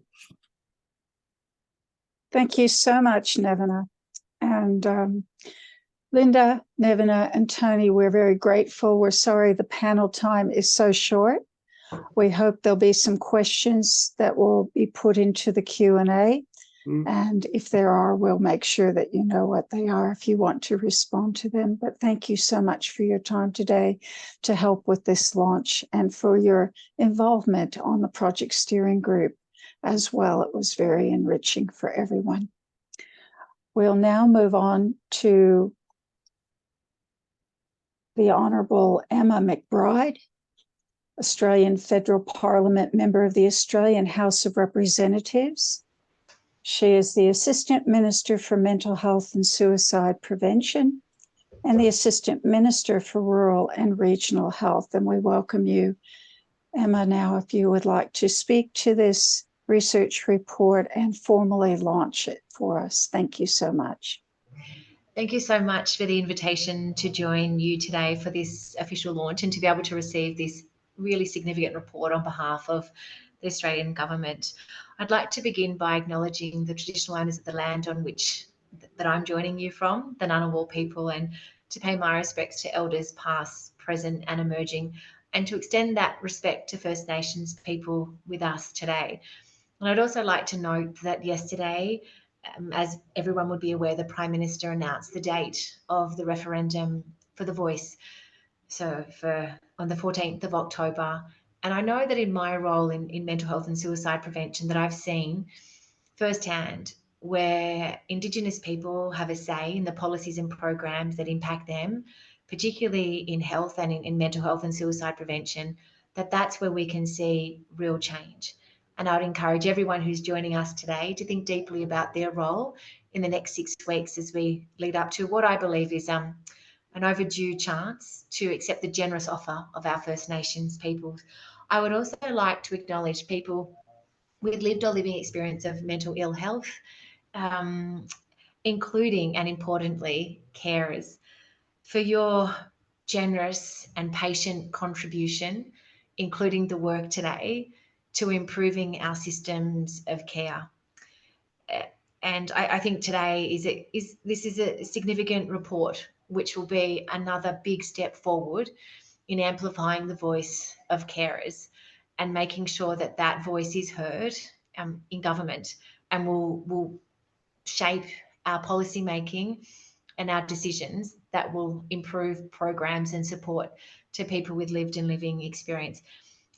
Thank you so much, Nevena. And Linda, Nevena, and Tony, we're very grateful. We're sorry the panel time is so short. We hope there'll be some questions that will be put into the Q&A. And if there are, we'll make sure that you know what they are if you want to respond to them. But thank you so much for your time today to help with this launch and for your involvement on the project steering group as well. It was very enriching for everyone. We'll now move on to the Honourable Emma McBride, Australian Federal Parliament member of the Australian House of Representatives. She is the Assistant Minister for Mental Health and Suicide Prevention and the Assistant Minister for Rural and Regional Health. And we welcome you, Emma, now if you would like to speak to this research report and formally launch it for us. Thank you so much. Thank you so much for the invitation to join you today for this official launch and to be able to receive this really significant report on behalf of the Australian Government. I'd like to begin by acknowledging the traditional owners of the land on which that I'm joining you from, the Ngunnawal people, and to pay my respects to elders past, present and emerging, and to extend that respect to First Nations people with us today. And I'd also like to note that yesterday, as everyone would be aware, the Prime Minister announced the date of the referendum for the voice. So on the 14th of October. And I know that in my role in mental health and suicide prevention that I've seen firsthand where Indigenous people have a say in the policies and programs that impact them, particularly in health and in mental health and suicide prevention, that's where we can see real change. And I would encourage everyone who's joining us today to think deeply about their role in the next 6 weeks as we lead up to what I believe is an overdue chance to accept the generous offer of our First Nations peoples. I would also like to acknowledge people with lived or living experience of mental ill health, including and importantly, carers, for your generous and patient contribution, including the work today, to improving our systems of care. And I think today this is a significant report, which will be another big step forward in amplifying the voice of carers and making sure that voice is heard in government and will shape our policy making and our decisions that will improve programs and support to people with lived and living experience.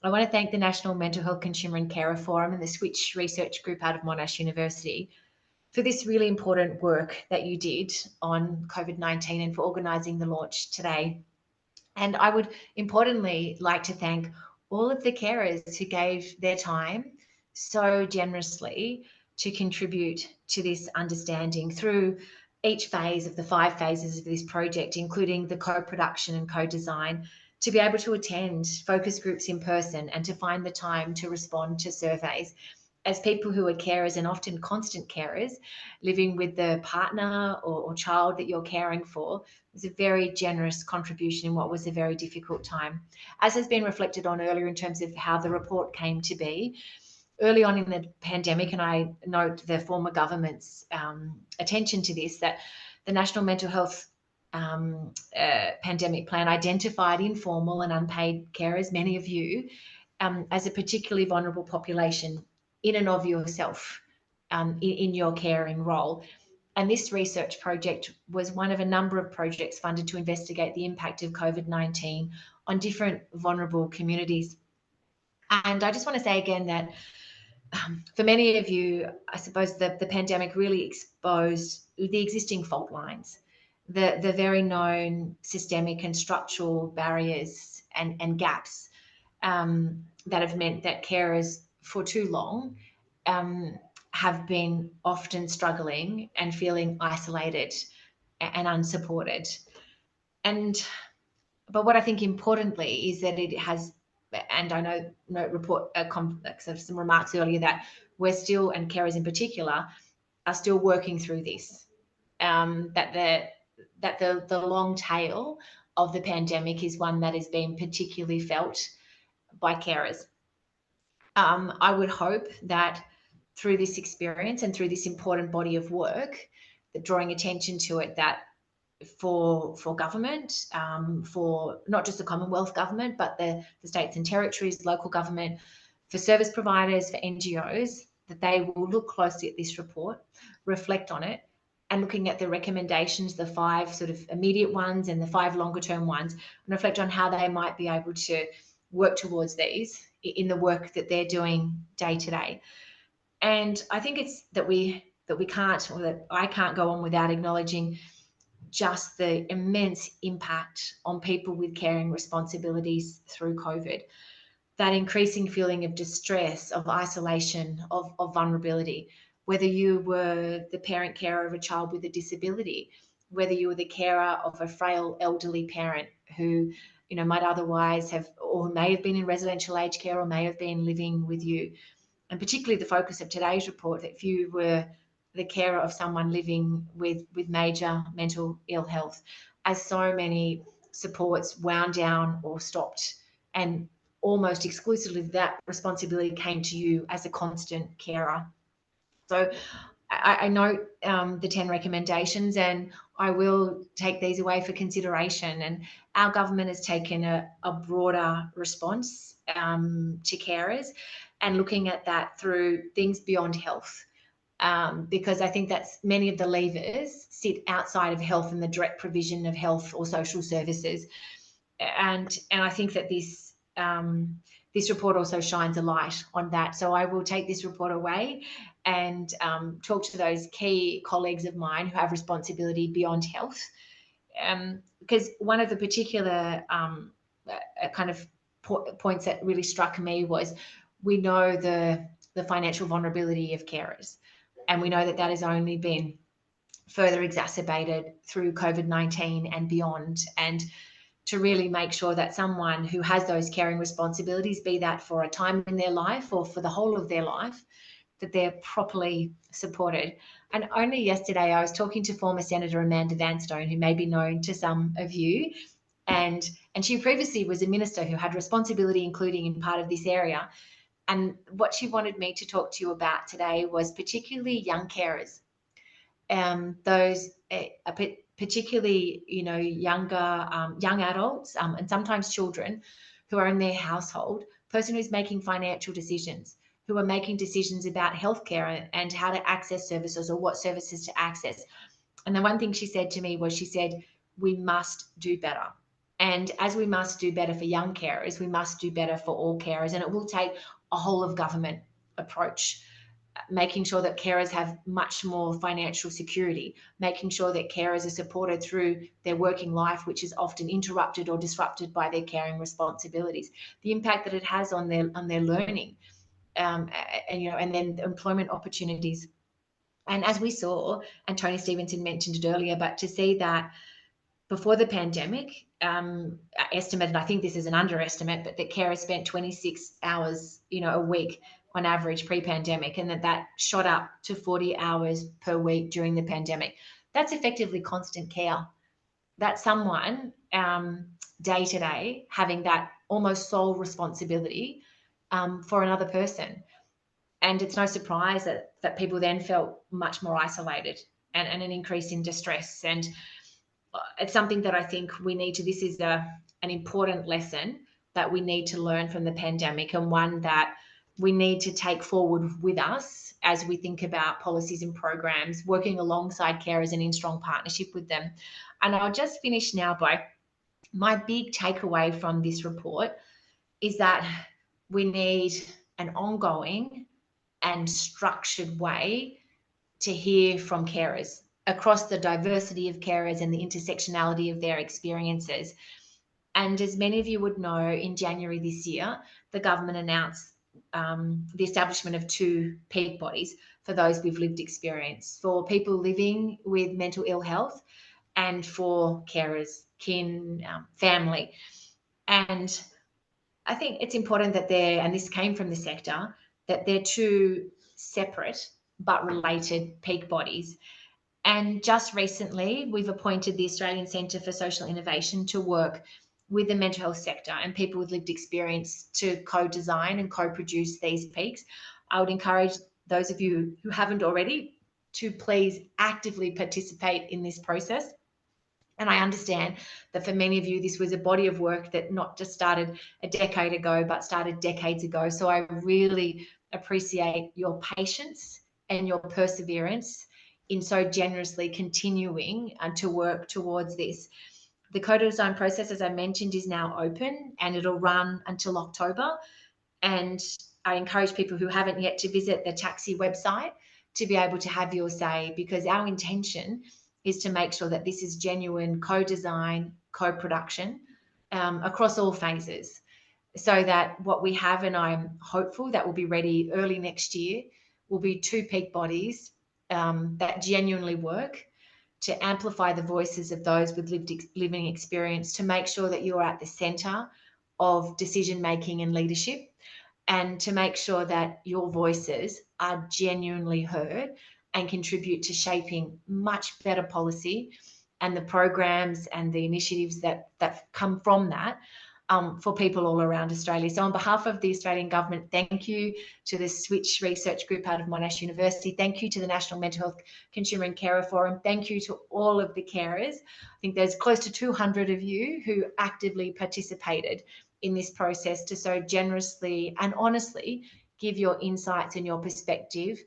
I want to thank the National Mental Health Consumer and Carer Forum and the Switch Research Group out of Monash University for this really important work that you did on COVID-19 and for organising the launch today. And I would importantly like to thank all of the carers who gave their time so generously to contribute to this understanding through each phase of the 5 phases of this project, including the co-production and co-design, to be able to attend focus groups in person and to find the time to respond to surveys. As people who are carers and often constant carers, living with the partner or child that you're caring for, is a very generous contribution in what was a very difficult time. As has been reflected on earlier in terms of how the report came to be, early on in the pandemic, and I note the former government's attention to this, that the National Mental Health Pandemic Plan identified informal and unpaid carers, many of you, as a particularly vulnerable population in and of yourself in your caring role. And this research project was one of a number of projects funded to investigate the impact of COVID-19 on different vulnerable communities. And I just want to say again that for many of you, I suppose the pandemic really exposed the existing fault lines, the very known systemic and structural barriers and gaps that have meant that carers for too long have been often struggling and feeling isolated and unsupported. But what I think importantly is that it has, and I know report some remarks earlier that we're still, and carers in particular, are still working through this. That the long tail of the pandemic is one that has been particularly felt by carers. I would hope that through this experience and through this important body of work, that drawing attention to it, that for government, for not just the Commonwealth government, but the states and territories, local government, for service providers, for NGOs, that they will look closely at this report, reflect on it, and looking at the recommendations, the 5 sort of immediate ones and the 5 longer term ones, and reflect on how they might be able to work towards these in the work that they're doing day to day. And I think it's that we can't, or that I can't go on without acknowledging just the immense impact on people with caring responsibilities through COVID. That increasing feeling of distress, of isolation, of vulnerability, whether you were the parent carer of a child with a disability, whether you were the carer of a frail elderly parent who, you know, might otherwise have, or may have been in residential aged care, or may have been living with you. And particularly the focus of today's report, that if you were the carer of someone living with major mental ill health, as so many supports wound down or stopped, and almost exclusively that responsibility came to you as a constant carer. So I note the 10 recommendations, and I will take these away for consideration. And our government has taken a broader response to carers, and looking at that through things beyond health. Because I think that's many of the levers sit outside of health and the direct provision of health or social services. And I think that this report also shines a light on that. So I will take this report away and talk to those key colleagues of mine who have responsibility beyond health. Because one of the particular kind of points that really struck me was, we know the financial vulnerability of carers, and we know that that has only been further exacerbated through COVID-19 and beyond. And to really make sure that someone who has those caring responsibilities, be that for a time in their life or for the whole of their life, that they're properly supported. And only yesterday I was talking to former Senator Amanda Vanstone, who may be known to some of you, and she previously was a minister who had responsibility, including in part of this area. And what she wanted me to talk to you about today was particularly young carers, those particularly, you know, younger young adults and sometimes children who are in their household, person who's making financial decisions, who are making decisions about healthcare and how to access services or what services to access. And the one thing she said to me was, she said, we must do better. And as we must do better for young carers, we must do better for all carers. And it will take a whole of government approach, making sure that carers have much more financial security, making sure that carers are supported through their working life, which is often interrupted or disrupted by their caring responsibilities, the impact that it has on their learning, and you know, and then the employment opportunities. And as we saw, and Tony Stevenson mentioned it earlier, but to see that before the pandemic, estimated, I think this is an underestimate, but that carers spent 26 hours, you know, a week on average pre-pandemic, and that shot up to 40 hours per week during the pandemic. That's effectively constant care. That's someone day to day having that almost sole responsibility for another person. And it's no surprise that people then felt much more isolated and an increase in distress. And it's something that I think we need to, this is an important lesson that we need to learn from the pandemic, and one that we need to take forward with us as we think about policies and programs, working alongside carers and in strong partnership with them. And I'll just finish now by my big takeaway from this report is that we need an ongoing and structured way to hear from carers across the diversity of carers and the intersectionality of their experiences. And as many of you would know, in January this year, the government announced the establishment of 2 peak bodies for those with lived experience, for people living with mental ill health and for carers, kin, family. And I think it's important that and this came from the sector, that they're 2 separate but related peak bodies. And just recently, we've appointed the Australian Centre for Social Innovation to work with the mental health sector and people with lived experience to co-design and co-produce these peaks. I would encourage those of you who haven't already to please actively participate in this process. And I understand that for many of you, this was a body of work that not just started a decade ago, but started decades ago. So I really appreciate your patience and your perseverance in so generously continuing to work towards this. The co-design process, as I mentioned, is now open and it'll run until October. And I encourage people who haven't yet to visit the TAXI website to be able to have your say, because our intention is to make sure that this is genuine co-design, co-production across all phases, so that what we have, and I'm hopeful that will be ready early next year, will be 2 peak bodies that genuinely work to amplify the voices of those with living experience, to make sure that you're at the centre of decision making and leadership, and to make sure that your voices are genuinely heard and contribute to shaping much better policy and the programs and the initiatives that come from that for people all around Australia. So on behalf of the Australian Government, thank you to the Switch Research Group out of Monash University. Thank you to the National Mental Health Consumer and Carer Forum. Thank you to all of the carers. I think there's close to 200 of you who actively participated in this process to so generously and honestly give your insights and your perspective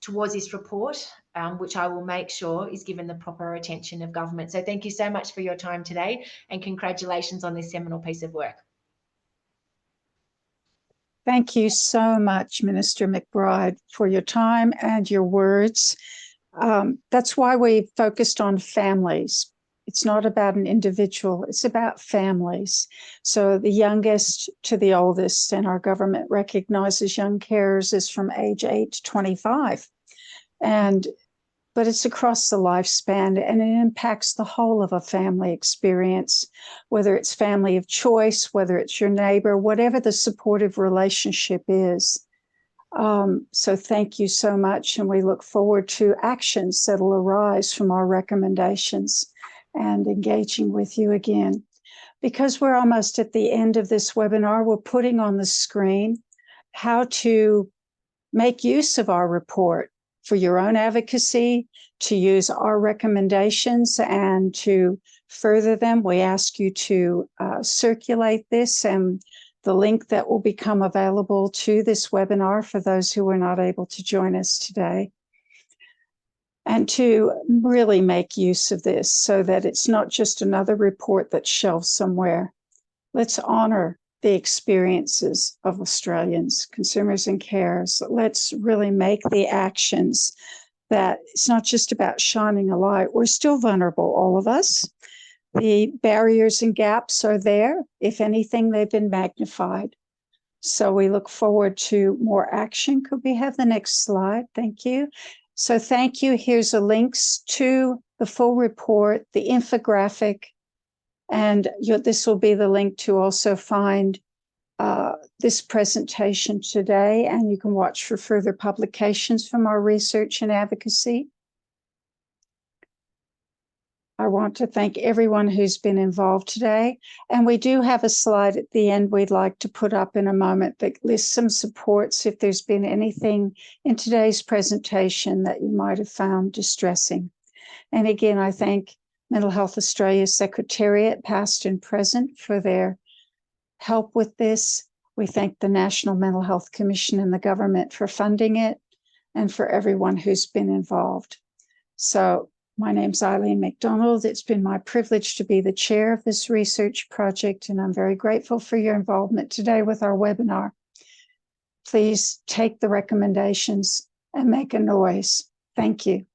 towards this report, which I will make sure is given the proper attention of government. So thank you so much for your time today, and congratulations on this seminal piece of work. Thank you so much, Minister McBride, for your time and your words. That's why we focused on families. It's not about an individual, it's about families. So the youngest to the oldest, and our government recognizes young carers as from age 8 to 25. But it's across the lifespan, and it impacts the whole of a family experience, whether it's family of choice, whether it's your neighbor, whatever the supportive relationship is. So thank you so much, and we look forward to actions that will arise from our recommendations and engaging with you again. Because we're almost at the end of this webinar, we're putting on the screen how to make use of our report for your own advocacy, to use our recommendations and to further them. We ask you to circulate this and the link that will become available to this webinar for those who were not able to join us today. And to really make use of this so that it's not just another report that's shelved somewhere. Let's honor the experiences of Australians, consumers and carers. Let's really make the actions that it's not just about shining a light. We're still vulnerable, all of us. The barriers and gaps are there. If anything, they've been magnified. So we look forward to more action. Could we have the next slide? Thank you. So thank you. Here's the links to the full report, the infographic, and this will be the link to also find this presentation today, and you can watch for further publications from our research and advocacy. I want to thank everyone who's been involved today. And we do have a slide at the end we'd like to put up in a moment that lists some supports if there's been anything in today's presentation that you might have found distressing. And again, I thank Mental Health Australia Secretariat, past and present, for their help with this. We thank the National Mental Health Commission and the government for funding it, and for everyone who's been involved. So my name's Eileen McDonald. It's been my privilege to be the chair of this research project, and I'm very grateful for your involvement today with our webinar. Please take the recommendations and make a noise. Thank you.